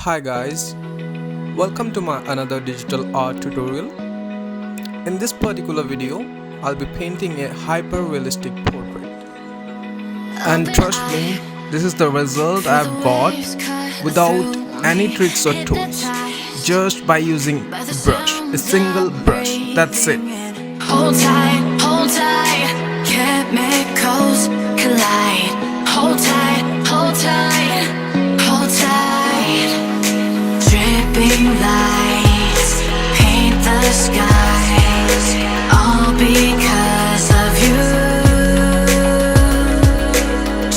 Hi guys, welcome to my another digital art tutorial. In this particular video, I'll be painting a hyper-realistic portrait. And trust me, this is the result I've got without any tricks or tools. Just by using brush, a single brush, that's it. Hold tight, chemicals collide. Hold tight, hold tight, hold tight. Dripping lights paint the skies, all because of you.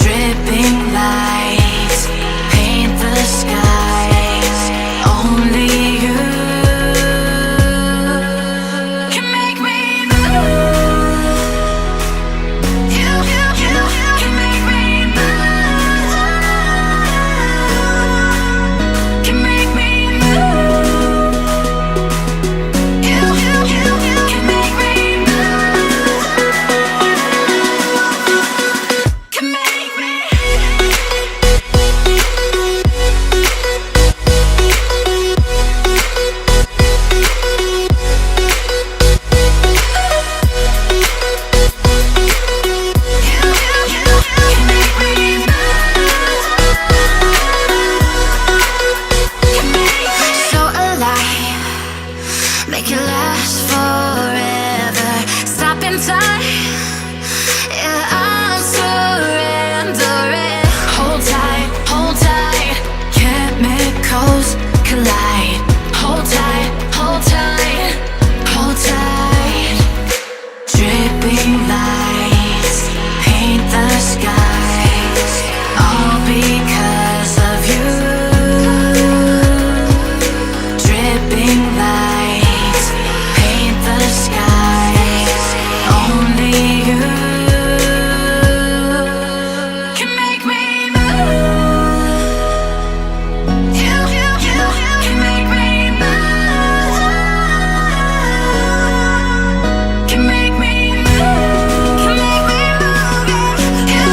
Dripping lights paint the skies, only you can make me move. You can make me move. Can make me move. You can make me move. Can make me. So alive, make it last forever. Stop in time, yeah, I'm surrendering. Hold tight, chemicals collide. Hold tight, hold tight, hold tight. Dripping lights paint the skies, all because of you. Dripping lights paint the skies, only you can make me move. You can make me move. Can make me move. Can make me move. You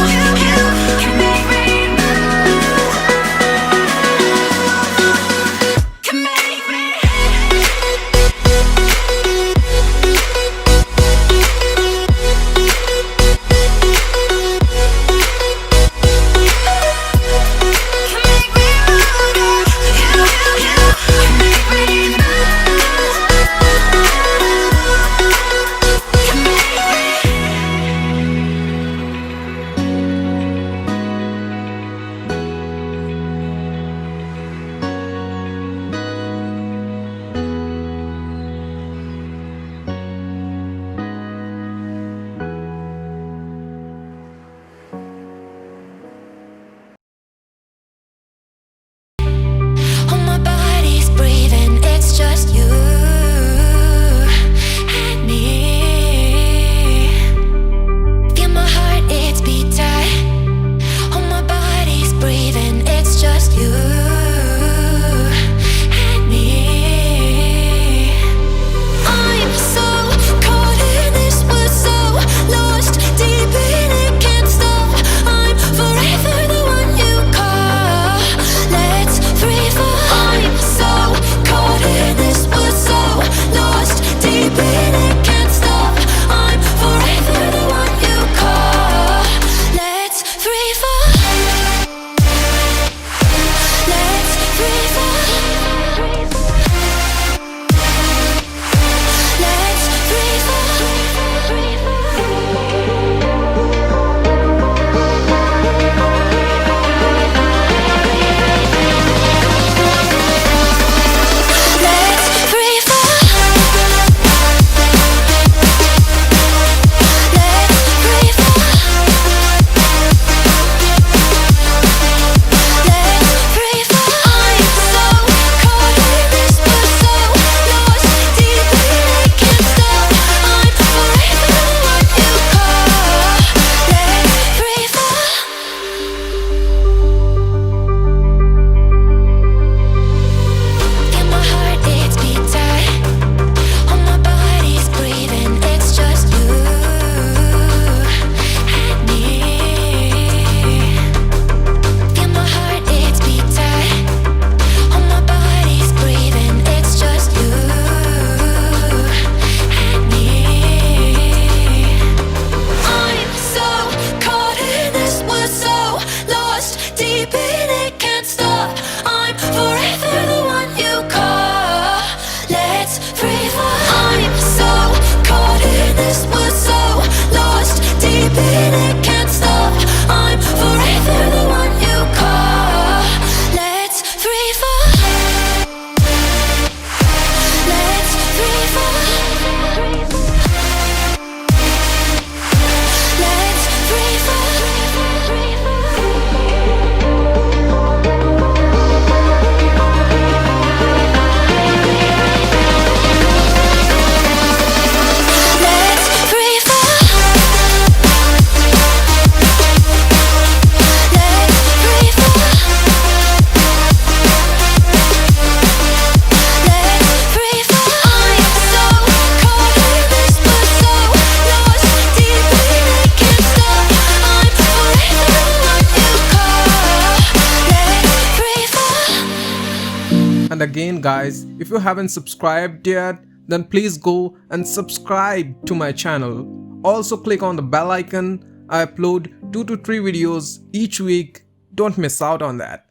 again guys, if you haven't subscribed yet, then please go and subscribe to my channel. Also click on the bell icon. I upload 2 to 3 videos each week. Don't miss out on that.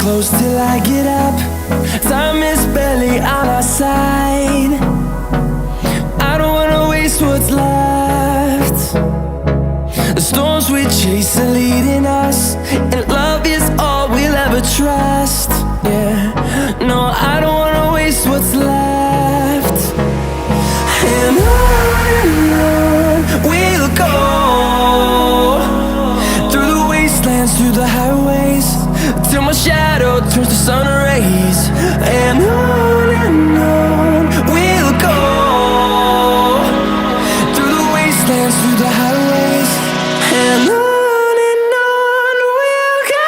close till I get up. Time is barely on our side. I don't wanna waste what's left. The storms we chase are leading us, and love is all we'll ever trust. Yeah, no, I don't wanna waste what's left. And on we'll go, through the wastelands, through the highways, till my shadow turns to sun rays. And on we'll go, through the wastelands, through the highways, and on we'll go.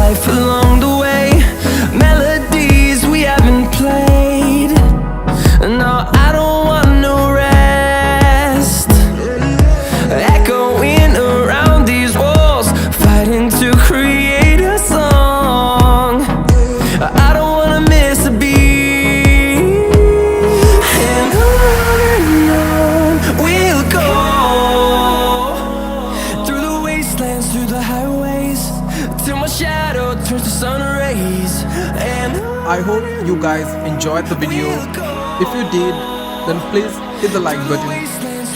life along the way, melodies we haven't played. No, I don't want no rest, echoing around these walls, fighting to create a song. I don't wanna miss a beat, and on we'll go, through the wastelands, through the highways, till my shadow turns to sun rays. And I hope you guys enjoyed the video. If you did, then please hit the like button,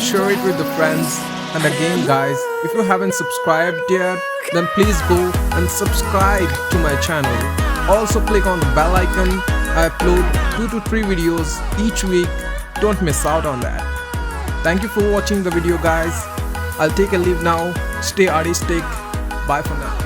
share it with the friends, and again guys, if you haven't subscribed yet, then please go and subscribe to my channel. Also click on the bell icon. I upload 2 to 3 videos each week. Don't miss out on that. Thank you for watching the video guys. I'll take a leave now. Stay artistic. Bye for now.